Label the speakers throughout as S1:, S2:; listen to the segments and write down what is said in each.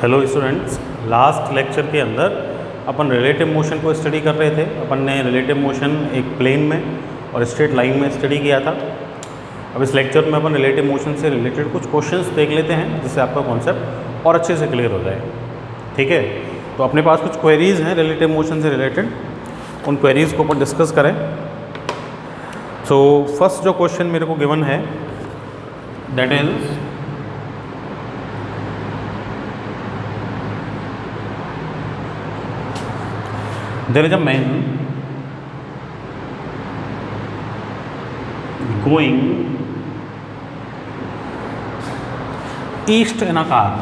S1: Hello students, last lecture के अंदर अपन relative motion को स्टडी कर रहे थे। अपन ने रिलेटिव मोशन एक प्लेन में और स्ट्रेट लाइन में स्टडी किया था। अब इस लेक्चर में अपन रिलेटिव मोशन से रिलेटेड कुछ क्वेश्चंस देख लेते हैं जिससे आपका कॉन्सेप्ट और अच्छे से क्लियर हो जाए। ठीक है, तो अपने पास कुछ क्वेरीज हैं रिलेटिव मोशन से रिलेटेड, उन क्वेरीज़ को अपन डिस्कस करें। सो फर्स्ट जो क्वेश्चन मेरे को गिवन है that is there is a man going east in a car.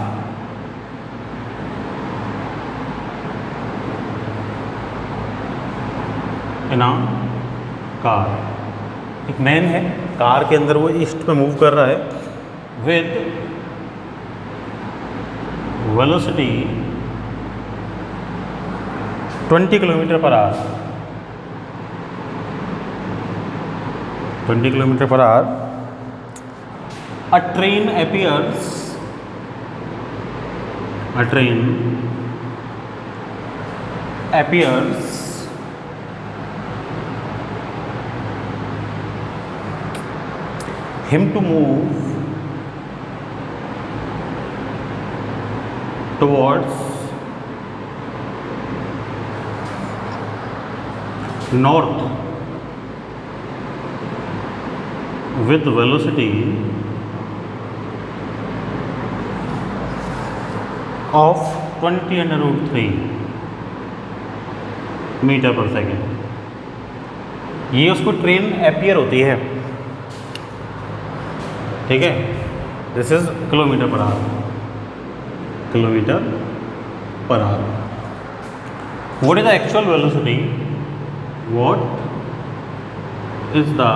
S1: in a car, एक मैन है, कार के अंदर वो ईस्ट पे मूव कर रहा है with velocity 20 kilometre per our. 20 kilometre per our. A train appears him to move towards north with velocity of 20√3 metre पर सेकेंड। ये उसको ट्रेन अपीयर होती है, ठीक है। This is kilometre per our, kilometre per our. What is the actual velocity? What is the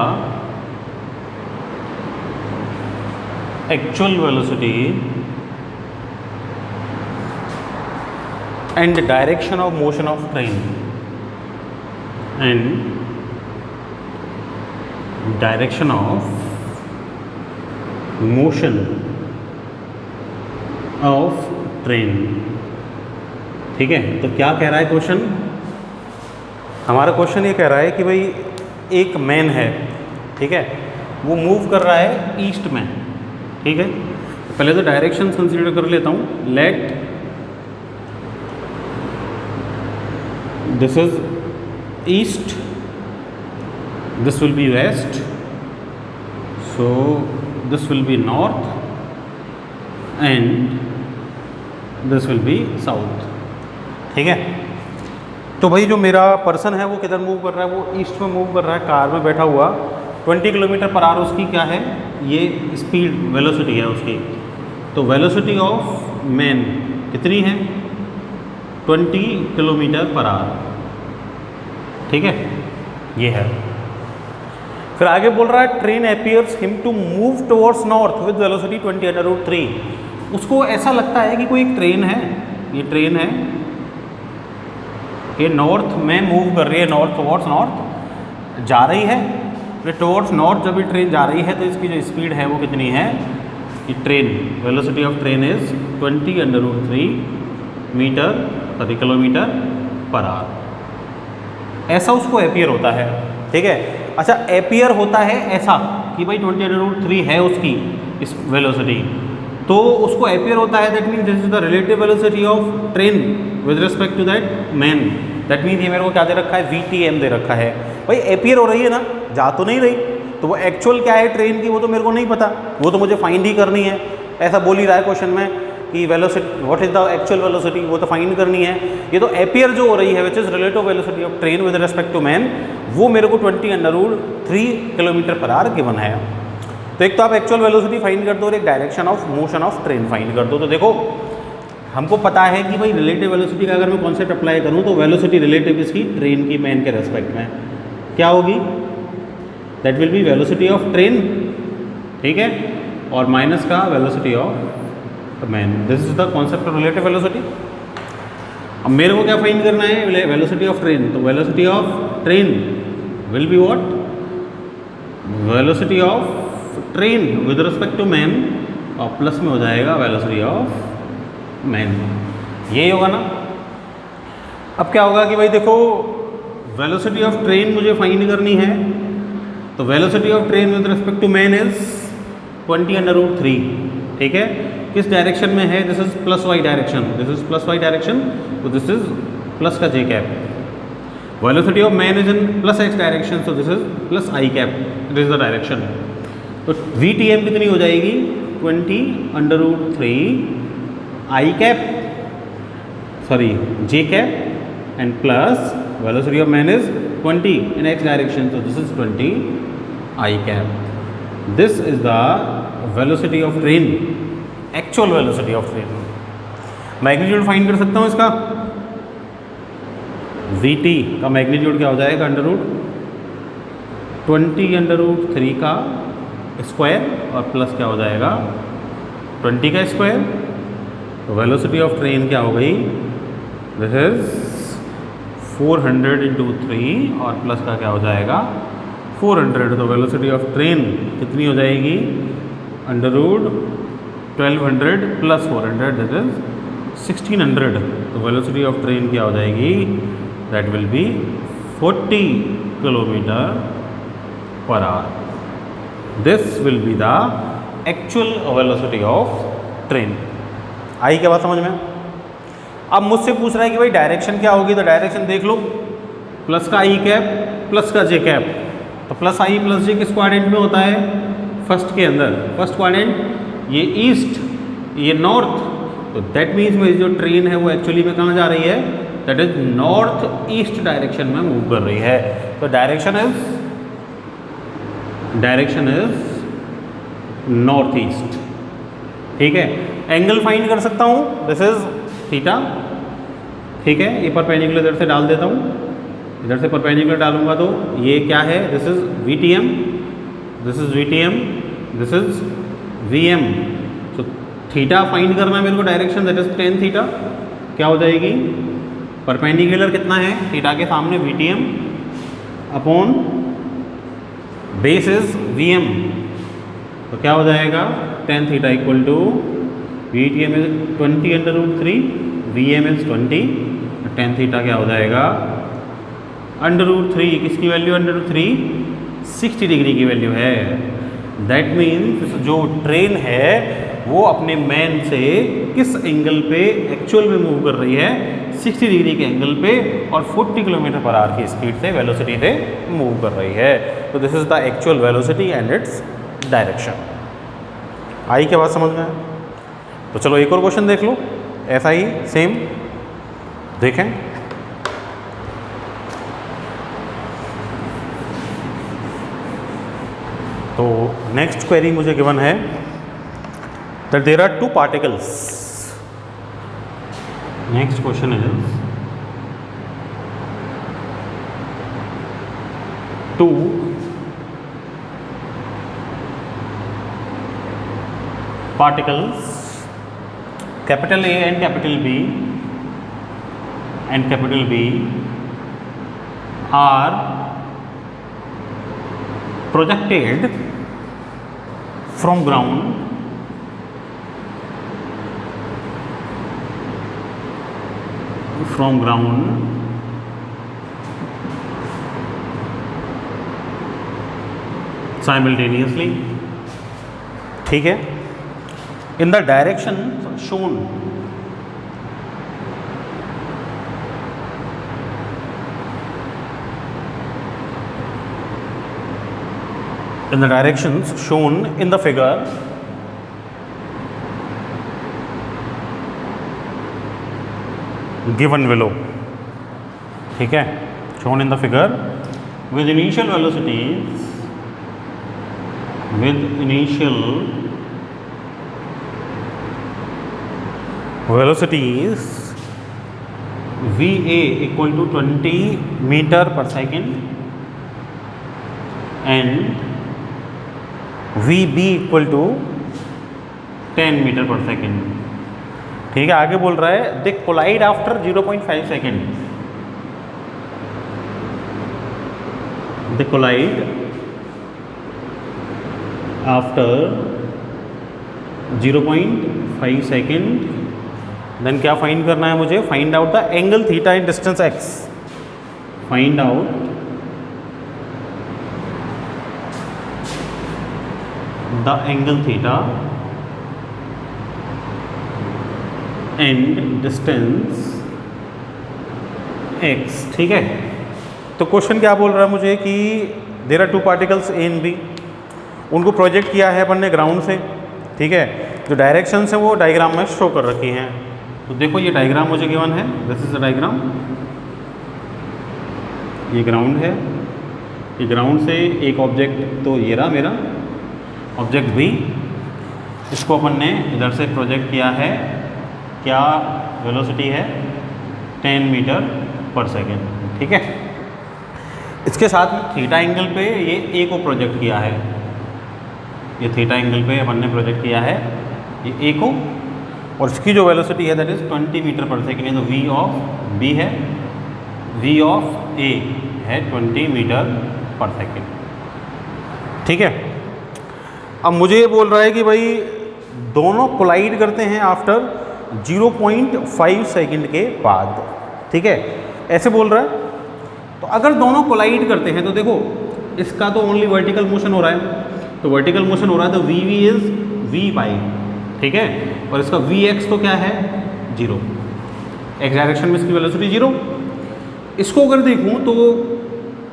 S1: actual velocity and direction of motion of train? And direction of motion of train। ठीक है, तो क्या कह रहा है क्वेश्चन? हमारा question ये कह रहा है कि भाई एक मैन है, ठीक है, वो मूव कर रहा है ईस्ट में, ठीक है। पहले तो डायरेक्शन कंसीडर कर लेता हूँ। Let this is east, this will be west, so this will be north and this will be south, ठीक है। तो भाई जो मेरा पर्सन है वो किधर मूव कर रहा है? वो ईस्ट में मूव कर रहा है, कार में बैठा हुआ। 20 किलोमीटर पर आवर उसकी क्या है? ये स्पीड वेलोसिटी है उसकी। तो वेलोसिटी ऑफ मैन कितनी है? 20 किलोमीटर पर आवर, ठीक है, ये है। फिर आगे बोल रहा है train appears him to move towards north with velocity 20√3। उसको ऐसा लगता है कि कोई एक ट्रेन है, ये ट्रेन है, ये नॉर्थ में मूव कर रही है, नॉर्थ टुवर्ड्स नॉर्थ जा रही है। टुवर्ड्स नॉर्थ जब ये ट्रेन जा रही है तो इसकी जो स्पीड है वो कितनी है? ये train velocity of train is 20√3 metre प्रति किलोमीटर पर आवर। ऐसा उसको अपीयर होता है, ठीक है। अच्छा, अपीयर होता है ऐसा कि भाई 20√3 है उसकी इस वेलोसिटी, तो उसको अपीयर होता है, that means this is the relative velocity of train with respect to that man. That means ये मेरे को क्या दे रखा है? VTM दे रखा है। भाई अपीयर हो रही है ना, जा तो नहीं रही, तो वो एक्चुअल क्या है ट्रेन की वो तो मेरे को नहीं पता, वो तो मुझे फाइंड ही करनी है। ऐसा बोल ही रहा है क्वेश्चन में कि velocity, what is the actual velocity, वो तो फाइंड करनी है। ये तो अपीयर जो हो रही है which is relative velocity of train with respect to man, वो मेरे को 20√3 किलोमीटर पर आवर गिवन है। तो एक तो आप एक्चुअल वेलोसिटी फाइंड कर दो और एक direction of motion of train find कर दो। तो देखो हमको पता है कि भाई रिलेटिव वेलोसिटी का अगर मैं कॉन्सेप्ट अप्लाई करूं तो वेलोसिटी रिलेटिव इसकी ट्रेन की मैन के रेस्पेक्ट में क्या होगी? That will be velocity of train, ठीक है, और माइनस का velocity of man. This is the concept of relative velocity. अब मेरे को क्या फाइंड करना है? Velocity of train. तो velocity of train will be what? Velocity of train with respect to man, और प्लस में हो जाएगा वेलोसिटी ऑफ मैन, यही होगा ना। अब क्या होगा कि भाई देखो वेलोसिटी ऑफ ट्रेन मुझे फाइंड करनी है, तो velocity of train with respect to man is 20√3, ठीक है। किस डायरेक्शन में है? This is plus Y direction, this is plus Y direction, तो दिस इज प्लस का J cap. Velocity of man is in plus X direction, so this is plus I cap, this is the direction. तो V T M कितनी हो जाएगी? 20√3 आई cap, sorry J cap, and plus velocity of man is 20 in x direction, so this is 20 I cap. This is the velocity of train, actual velocity of train. Magnitude find कर सकता हूँ इसका, vt का magnitude क्या हो जाएगा? √20√3 का square और प्लस क्या हो जाएगा? 20 का स्क्वायर। तो वेलोसिटी ऑफ ट्रेन क्या हो गई? दिस इज 400 × 3 और प्लस का क्या हो जाएगा? 400। तो वेलोसिटी ऑफ ट्रेन कितनी हो जाएगी? √1200 + 400 दैट इज 1600। तो वेलोसिटी ऑफ ट्रेन क्या हो जाएगी? That will be 40 km/h। This will be the actual velocity of train. आई क्या बात समझ में? अब मुझसे पूछ रहा है कि भाई डायरेक्शन क्या होगी, तो डायरेक्शन देख लो, प्लस का आई कैप प्लस का जे कैप। तो प्लस आई प्लस जे किस क्वाड्रेंट में होता है? फर्स्ट के अंदर, फर्स्ट क्वाड्रेंट, ये ईस्ट, ये नॉर्थ। तो दैट मीन्स मेरी जो ट्रेन है वो एक्चुअली में कहाँ जा रही है? That is north east direction में मूव कर रही है। तो डायरेक्शन इज नॉर्थ ईस्ट, ठीक है। एंगल फाइंड कर सकता हूँ, दिस इज थीटा, ठीक है। ये परपेंडिकुलर इधर से डाल देता हूँ, इधर से परपेंडिकुलर डालूंगा तो ये क्या है? This is VTM, this is VTM, this is VM। तो थीटा फाइंड करना है मेरे को, direction that is tan theta क्या हो जाएगी? परपेंडिकुलर कितना है थीटा के सामने? VTM upon base is VM। तो क्या हो जाएगा? tan theta equal to VTM is 20√3, VM is 20, tan theta क्या हो जाएगा? √3, किसकी वैल्यू? √3 60 डिग्री की वैल्यू है। दैट मीन्स जो ट्रेन है वो अपने मैन से किस एंगल पे एक्चुअल में मूव कर रही है? 60 डिग्री के एंगल पे और 40 km/h की स्पीड से, वेलोसिटी से मूव कर रही है। तो this is the actual velocity and its direction. आई क्या बात समझ में है? तो चलो एक और क्वेश्चन देख लो, ऐसा ही सेम देखें। तो नेक्स्ट क्वेरी मुझे गिवन है that there are 2 particles. Next question is 2 particles, capital A and capital B and capital B are projected from ground simultaneously, ठीक है, in the direction shown in the directions shown in the figure given below, ठीक है, shown in the figure with initial velocities VA equal to 20 meter per second and VB equal to 10 meter per second, ठीक है। आगे बोल रहा है दे collide after 0.5 second, दे collide after 0.5 second then क्या find करना है मुझे, find out the angle theta in distance x, find out the angle theta and distance x। ठीक है, तो क्वेश्चन क्या बोल रहा है मुझे कि there are two particles A and B, उनको प्रोजेक्ट किया है अपन ने ग्राउंड से। ठीक है, जो डायरेक्शंस हैं वो डायग्राम में शो कर रखी हैं। तो देखो ये डायग्राम मुझे गिवन है, दिस इज द डायग्राम, ये ग्राउंड है, ये ग्राउंड से एक ऑब्जेक्ट, तो ये रहा मेरा ऑब्जेक्ट बी, इसको अपन ने इधर से प्रोजेक्ट किया है, क्या वेलोसिटी है 10 मीटर पर सेकेंड। ठीक है, इसके साथ में थीटा एंगल पे ये ए को प्रोजेक्ट किया है, ये थीटा एंगल पे अपन ने प्रोजेक्ट किया है ये ए को, और इसकी जो वेलोसिटी है दैट इज़ 20 मीटर पर सेकेंड है। तो वी ऑफ बी है, वी ऑफ ए है 20 मीटर पर सेकेंड। ठीक है, अब मुझे ये बोल रहा है कि भाई दोनों कोलाइड करते हैं आफ्टर 0.5 सेकेंड के बाद। ठीक है, ऐसे बोल रहा है। तो अगर दोनों कोलाइड करते हैं तो देखो इसका तो ओनली वर्टिकल मोशन हो रहा है, तो वर्टिकल मोशन हो रहा है तो V V is V by, ठीक है, और इसका वी एक्स तो क्या है 0, एक्स डायरेक्शन में इसकी वेलोसिटी 0। इसको अगर देखूं तो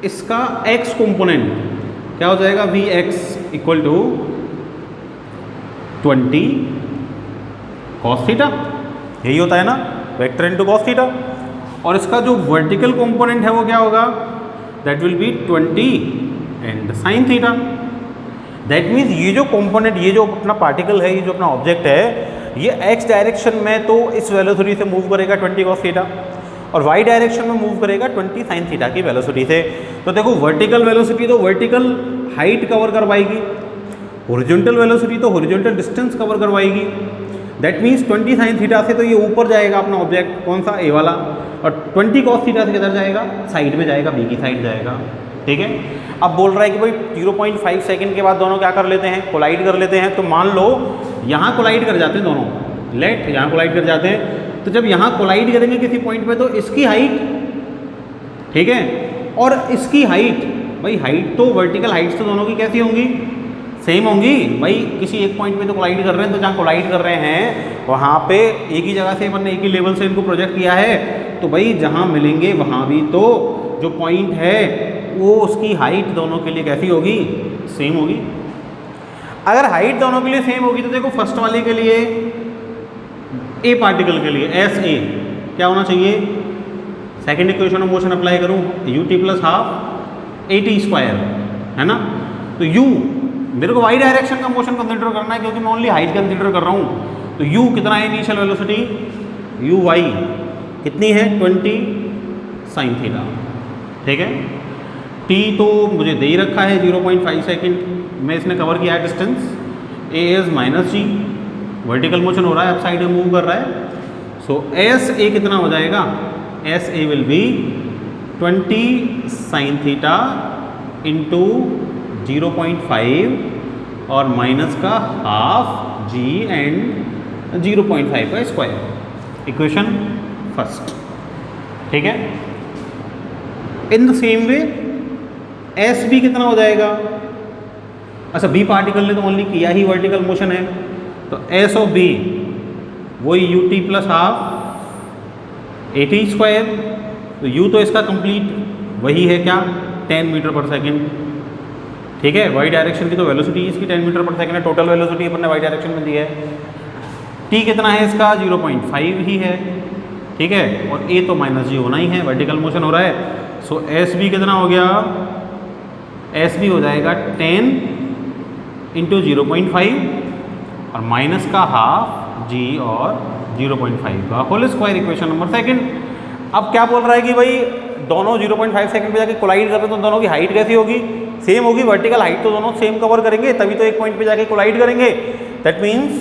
S1: इसका एक्स कंपोनेंट क्या हो जाएगा, V X equal to 20 cos theta, यही होता है ना, वेक्टर इनटू कॉस थीटा। और इसका जो वर्टिकल कंपोनेंट है वो क्या होगा, that will B 20 and sine theta. That means ये जो कंपोनेंट, ये जो अपना पार्टिकल है, ये जो अपना ऑब्जेक्ट है, ये एक्स डायरेक्शन में तो इस वेलोसिटी से मूव करेगा 20 कॉस थीटा, और वाई डायरेक्शन में मूव करेगा 20 साइन थीटा की वेलोसिटी से। तो देखो वर्टिकल वेलोसिटी तो वर्टिकल हाइट कवर करवाएगी, हॉरिजॉन्टल वेलोसिटी तो हॉरिजॉन्टल डिस्टेंस कवर करवाएगी। दैट मीन्स 20 साइन थीटा से तो ये ऊपर जाएगा अपना ऑब्जेक्ट, कौन सा, ए वाला, और 20 कॉस थीटा से किधर जाएगा, साइड में जाएगा, बी की साइड जाएगा। ठीक है, अब बोल रहा है कि भाई 0.5 सेकंड के बाद दोनों क्या कर लेते हैं, कोलाइड कर लेते हैं। तो मान लो यहाँ कोलाइड कर जाते हैं दोनों, लेट यहाँ कोलाइड कर जाते हैं, तो जब यहाँ कोलाइड करेंगे किसी पॉइंट पे तो इसकी हाइट, ठीक है, और इसकी हाइट, भाई हाइट तो वर्टिकल हाइट्स तो दोनों की कैसी होंगी, सेम होंगी। भाई किसी एक पॉइंट पे तो कोलाइड कर रहे हैं, तो जहाँ कोलाइड कर रहे हैं वहाँ पे एक ही जगह से अपन ने एक ही लेवल से इनको प्रोजेक्ट किया है, तो भाई जहाँ मिलेंगे वहाँ भी तो जो पॉइंट है वो उसकी हाइट दोनों के लिए कैसी होगी, सेम होगी। अगर हाइट दोनों के लिए सेम होगी तो देखो फर्स्ट वाले के लिए, ए पार्टिकल के लिए एस ए क्या होना चाहिए, second equation of motion apply करूँ, U T plus half A T square, है ना। तो यू, मेरे को वाई डायरेक्शन का मोशन कंसिडर करना है क्योंकि मैं ओनली हाइट कंसिडर कर रहा हूँ। तो यू कितना है इनिशियल वेलोसिटी, यू वाई कितनी है 20 साइन थीटा। ठीक है, टी तो मुझे दे ही रखा है 0.5 सेकेंड में इसने कवर किया है distance, A is minus G, vertical motion हो रहा है, अप साइड में मूव कर रहा है। सो एस ए कितना हो जाएगा, S A will be 20 sine theta into 0.5 और माइनस का हाफ जी एंड 0.5 का स्क्वायर, इक्वेशन फर्स्ट। ठीक है, in the same way S B कितना हो जाएगा, अच्छा बी पार्टिकल ने तो ओनली किया ही वर्टिकल मोशन है, तो एस ऑफ बी वही you T plus half A T square. तो यू तो इसका कंप्लीट वही है क्या, 10 मीटर पर सेकेंड। ठीक है, वाई डायरेक्शन की तो वेलोसिटी इसकी 10 मीटर पर सेकेंड है, टोटल वेलोसिटी अपन ने वाई डायरेक्शन में दी है। टी कितना है इसका 0.5 ही है, ठीक है, और ए तो माइनस जी होना ही है, वर्टिकल मोशन हो रहा है। सो एस बी कितना हो गया, एस बी हो जाएगा 10 इंटू 0.5 और माइनस का हाफ जी और 0.5 का whole square, equation number second. अब क्या बोल रहा है कि भाई दोनों 0.5 सेकंड पे जाके कोलाइड कर रहे हैं तो दोनों की हाइट कैसी होगी, सेम होगी, वर्टिकल हाइट तो दोनों सेम कवर करेंगे, तभी तो एक पॉइंट पे जाके कोलाइड करेंगे। दैट मीन्स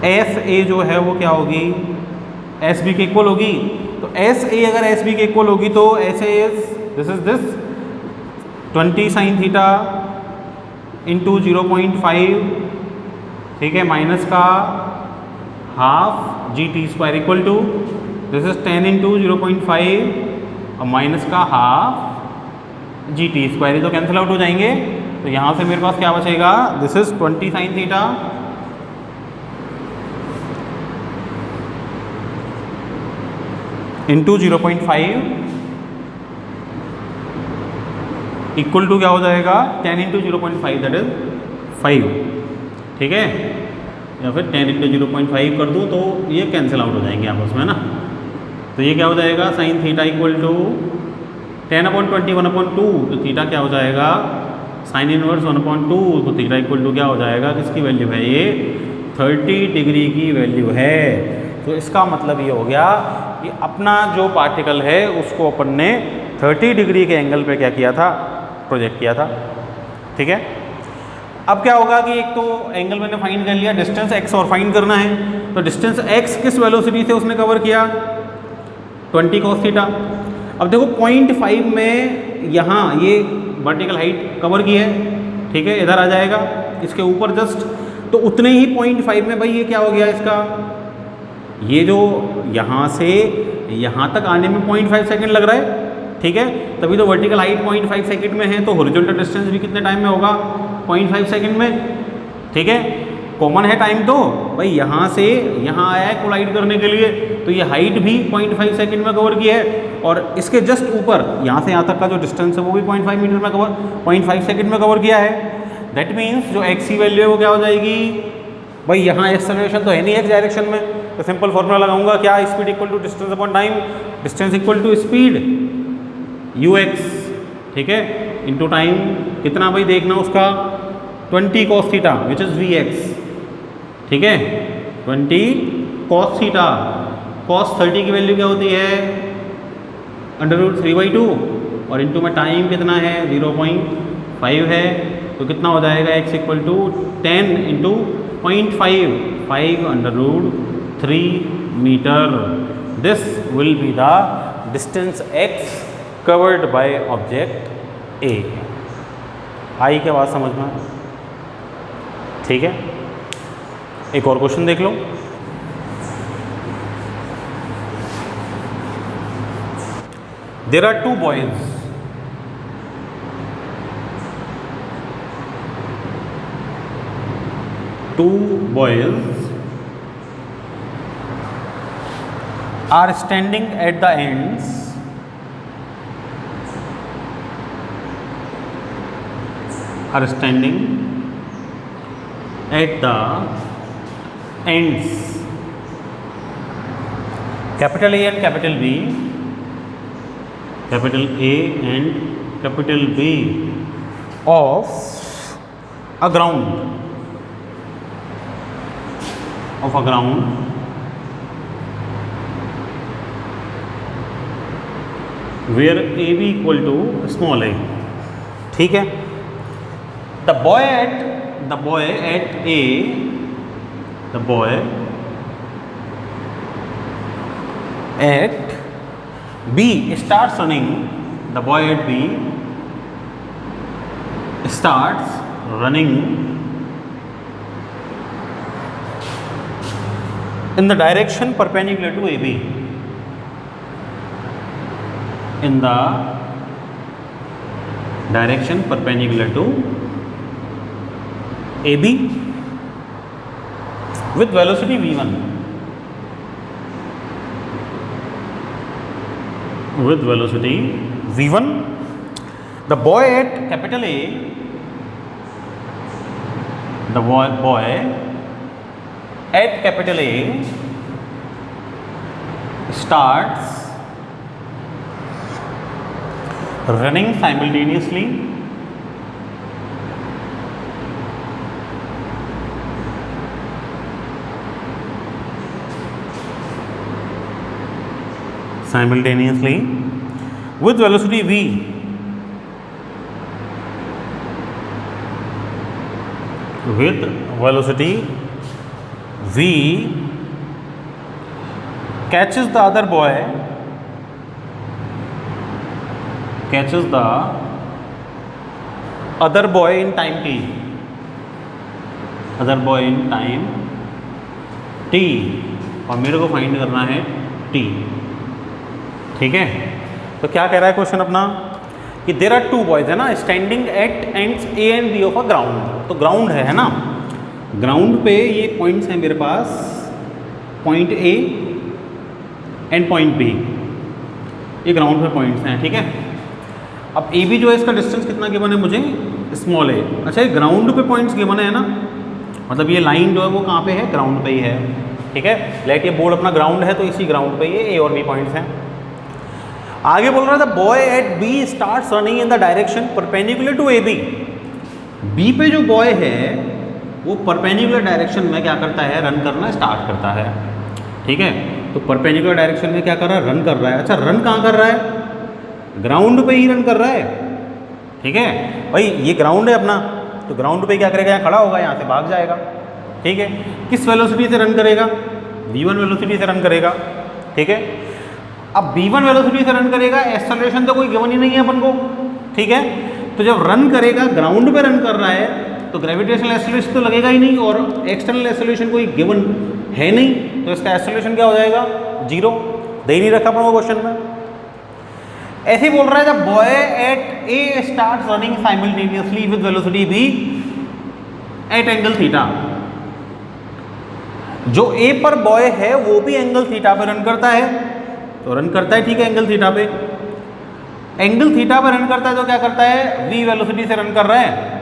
S1: एस ए जो है वो क्या होगी, एस बी के इक्वल होगी। तो एस ए अगर एस बी के इक्वल होगी तो S A is this is this 20 sine theta into 0.5, ठीक है, माइनस का half G T square equal to this is 10 into 0.5 और माइनस का हाफ जी टी स्क्वायर, ये तो कैंसिल आउट हो जाएंगे। तो यहाँ से मेरे पास क्या बचेगा, this is 20 sine theta into 0.5 equal to क्या हो जाएगा 10 इंटू 0.5 दैट इज 5, ठीक है, या फिर 10 इंटू 0.5 कर दूँ तो ये कैंसिल आउट हो जाएंगे आपस में ना। तो ये क्या हो जाएगा साइन थीटा इक्वल टू 10/21/2, तो थीटा क्या हो जाएगा साइन इनवर्स 1/2, तो थीटा इक्वल टू क्या हो जाएगा, किसकी वैल्यू है ये 30 डिग्री की वैल्यू है। तो इसका मतलब ये हो गया कि अपना जो पार्टिकल है उसको अपन ने 30 डिग्री के एंगल पे क्या किया था, प्रोजेक्ट किया था, ठीक है। अब क्या होगा कि एक तो एंगल मैंने फाइंड कर लिया, डिस्टेंस x और फाइंड करना है। तो डिस्टेंस x किस वेलोसिटी से उसने कवर किया 20 cos थीटा। अब देखो 0.5 में यहाँ ये वर्टिकल हाइट कवर की है, ठीक है, इधर आ जाएगा इसके ऊपर जस्ट, तो उतने ही 0.5 में भाई ये क्या हो गया इसका, ये जो यहाँ से यहाँ तक आने में 0.5 सेकेंड लग रहा है, ठीक है, तभी तो वर्टिकल हाइट 0.5 सेकेंड में है, तो हॉरिजॉन्टल डिस्टेंस भी कितने टाइम में होगा 0.5 सेकेंड में, ठीक है। कॉमन है टाइम तो भाई, यहाँ से यहाँ आया है कोलाइड करने के लिए, तो ये हाइट भी 0.5 सेकेंड में कवर की है, और इसके जस्ट ऊपर यहाँ से यहाँ तक का जो डिस्टेंस है वो भी 0.5 मीटर में कवर 0.5 सेकेंड में कवर किया है। दैट मीन्स जो x की वैल्यू है वो क्या हो जाएगी भाई, यहाँ एक्सेलरेशन तो है नहीं x डायरेक्शन में, तो सिंपल फॉर्मूला लगाऊंगा क्या, speed equal to distance upon time, distance equal to speed ux, ठीक है, इनटू टाइम कितना भाई देखना उसका 20 cos theta which is vx, ठीक है, 20 cos थीटा, cos 30 की वैल्यू क्या होती है √3/2 और इनटू में टाइम कितना है 0.5 है, तो कितना हो जाएगा x equal to 10 into 0.5 5√3 metre. This will be the distance x covered by object A। आई क्या बात समझ में, ठीक है। एक और क्वेश्चन देख लो। There are two boys, are standing at the ends capital A and capital B, capital A and capital B of a ground where AB equal to small a, ठीक है। The boy at B starts running, the boy at B starts running in the direction perpendicular to AB, in the direction perpendicular to AB with velocity v1, the boy at capital A, the boy at capital A starts running simultaneously with velocity v, catches the other boy in time t, t और मेरे को find करना है t। ठीक है, तो क्या कह रहा है क्वेश्चन अपना कि देयर आर टू बॉयज है ना standing at ends A and B of a ground. तो ग्राउंड है ना, ग्राउंड पे ये पॉइंट्स हैं मेरे पास, point A and point B, ये ग्राउंड पे पॉइंट्स हैं। ठीक है, अब ए बी जो है इसका डिस्टेंस कितना गिवन है मुझे, स्मॉल ए। अच्छा, ये ग्राउंड पे पॉइंट्स गिवन है ना, मतलब ये लाइन जो है वो कहाँ पे है, ग्राउंड पे ही है। ठीक है, लेट ये बोर्ड अपना ग्राउंड है तो इसी ग्राउंड पे ये ए और बी पॉइंट्स हैं। आगे बोल रहा था boy at B starts running in the direction perpendicular to A B. B पे जो बॉय है वो परपेंडिकुलर डायरेक्शन में क्या करता है, रन करना स्टार्ट करता है। ठीक है, तो परपेंडिकुलर डायरेक्शन में क्या कर रहा है, रन कर रहा है। अच्छा, रन कहाँ कर रहा है, ग्राउंड पे ही रन कर रहा है। ठीक है भाई, ये ग्राउंड है अपना, तो ग्राउंड पे क्या करेगा, यहाँ खड़ा होगा, यहाँ से भाग जाएगा। ठीक है, किस वेलोसिटी से रन करेगा, v1 वेलोसिटी से रन करेगा। ठीक है, अब v1 वेलोसिटी से रन करेगा, एक्सेलरेशन तो कोई गिवन ही नहीं है अपन को। ठीक है, तो जब रन करेगा, ग्राउंड पे रन कर रहा है, तो ग्रेविटेशनल एक्सेलरेशन तो लगेगा ही नहीं, और एक्सटर्नल एक्सेलरेशन कोई गिवन है नहीं, तो इसका एक्सेलरेशन क्या हो जाएगा, 0। दे ही नहीं रखा अपन को क्वेश्चन में। ऐसे ही बोल रहा है जब boy at A start running simultaneously with velocity v at angle theta. जो ए पर बॉय है वो भी एंगल थीटा पे रन करता है, तो रन करता है। ठीक है, एंगल थीटा पे, एंगल थीटा पे रन करता है, तो क्या करता है, v वेलोसिटी से रन कर रहा है।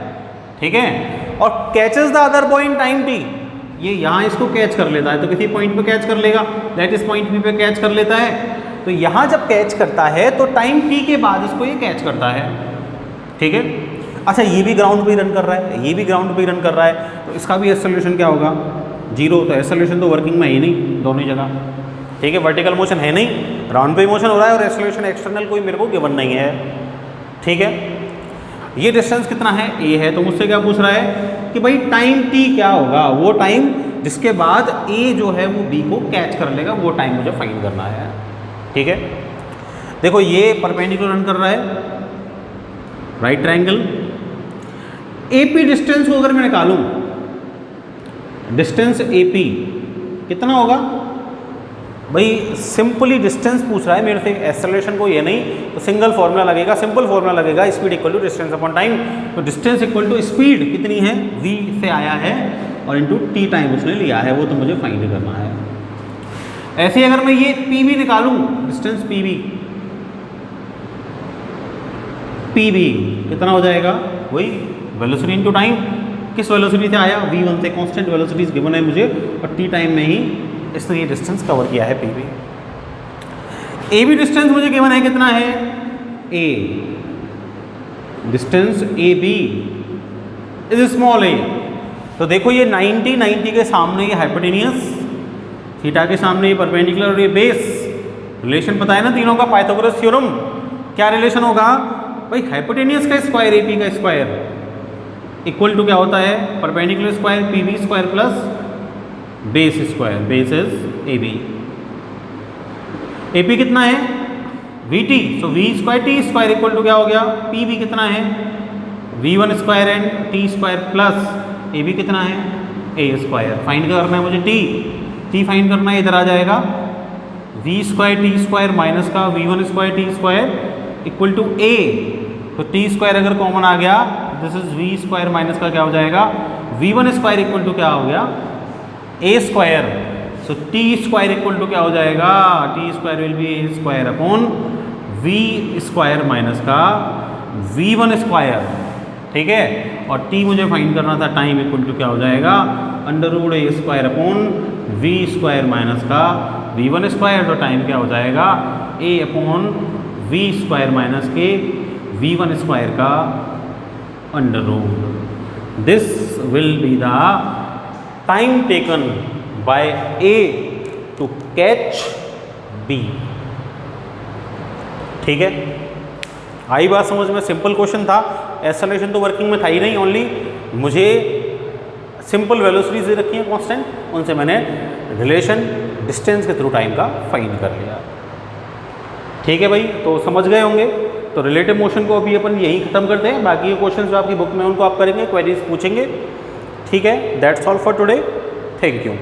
S1: ठीक है, और catches the other boy in time t, ये यहाँ इसको कैच कर लेता है, तो किसी पॉइंट पे कैच कर लेगा, दैट इज पॉइंट p पे कैच कर लेता है। तो यहाँ जब कैच करता है तो टाइम t के बाद इसको ये कैच करता है। ठीक है, अच्छा, ये भी ग्राउंड पे ही रन कर रहा है, ये भी ग्राउंड पे ही रन कर रहा है, तो इसका भी एक्सेलरेशन क्या होगा, 0। तो एक्सेलरेशन तो वर्किंग में है ही नहीं दोनों ही जगह। ठीक है, वर्टिकल मोशन है नहीं, ग्राउंड पे ही मोशन हो रहा है, और एक्सेलरेशन एक्सटर्नल कोई मेरे को गिवन नहीं है। ठीक है, ये डिस्टेंस कितना है, a है, तो मुझसे क्या पूछ रहा है कि भाई टाइम t क्या होगा, वो टाइम जिसके बाद a जो है वो b को कैच कर लेगा, वो टाइम मुझे फाइंड करना है। ठीक है, देखो ये परपेंडिकुलर रन कर रहा है, राइट ट्रायंगल। AP डिस्टेंस को अगर मैं निकालूं, डिस्टेंस AP कितना होगा भाई, सिंपली डिस्टेंस पूछ रहा है मेरे से, एक्सेलरेशन को ये नहीं, तो सिंगल फॉर्मूला लगेगा, सिंपल फॉर्मूला लगेगा, speed equal to distance upon time. तो डिस्टेंस इक्वल टू स्पीड कितनी है, v से आया है, और इनटू t टाइम उसने लिया है, वो तो मुझे फाइंड करना है। ऐसे ही अगर मैं ये PB निकालूं, डिस्टेंस PB कितना हो जाएगा, वही वेलोसिटी इनटू टाइम। किस वेलोसिटी से आया, v1 से, कांस्टेंट वेलोसिटीज गिवन है मुझे, और t टाइम में ही इसने ये डिस्टेंस कवर किया है PB। AB डिस्टेंस मुझे गिवन है कितना है, A, distance AB is small a। तो देखो ये 90 के सामने ये हाइपोटेनियस, थीटा के सामने ये परपेंडिकुलर, और ये बेस। रिलेशन पता है ना तीनों का, पाइथागोरस थ्योरम। क्या रिलेशन होगा भाई, हाइपोटेनियस का स्क्वायर AP का स्क्वायर इक्वल टू क्या होता है, perpendicular square PB square plus base square, base is AB। AP कितना है, VT, so V square T square equal to क्या हो गया, PB कितना है, V1 square and T square plus AB कितना है, A स्क्वायर। फाइंड करना है मुझे T फाइंड करना है, इधर आ जाएगा V square T square minus का V1 square T square equal to A। तो T स्क्वायर अगर कॉमन आ गया, this is V square minus का क्या हो जाएगा, V1 स्क्वायर इक्वल टू क्या हो गया, A square. So T square equal to क्या हो जाएगा, T square will be A square upon V square minus का V1 स्क्वायर। ठीक है, और T मुझे फाइंड करना था, टाइम इक्वल टू क्या हो जाएगा, under root A square upon V square minus का V1 स्क्वायर। तो टाइम क्या हो जाएगा, A upon V square minus के V1 स्क्वायर का under root. This will be the time taken by A to catch B। ठीक है, आई बात समझ में, सिंपल क्वेश्चन था, एक्सेलरेशन तो वर्किंग में था ही नहीं, ओनली मुझे सिंपल वेलोसिटीज दे रखी हैं कांस्टेंट, उनसे मैंने रिलेशन डिस्टेंस के थ्रू टाइम का फाइंड कर लिया। ठीक है भाई, तो समझ गए होंगे। तो रिलेटिव मोशन को अभी अपन यही खत्म करते हैं, बाकी के क्वेश्चंस जो आपकी बुक में उनको आप करेंगे, क्वेरीज पूछेंगे। ठीक है, that's all for today, thank you.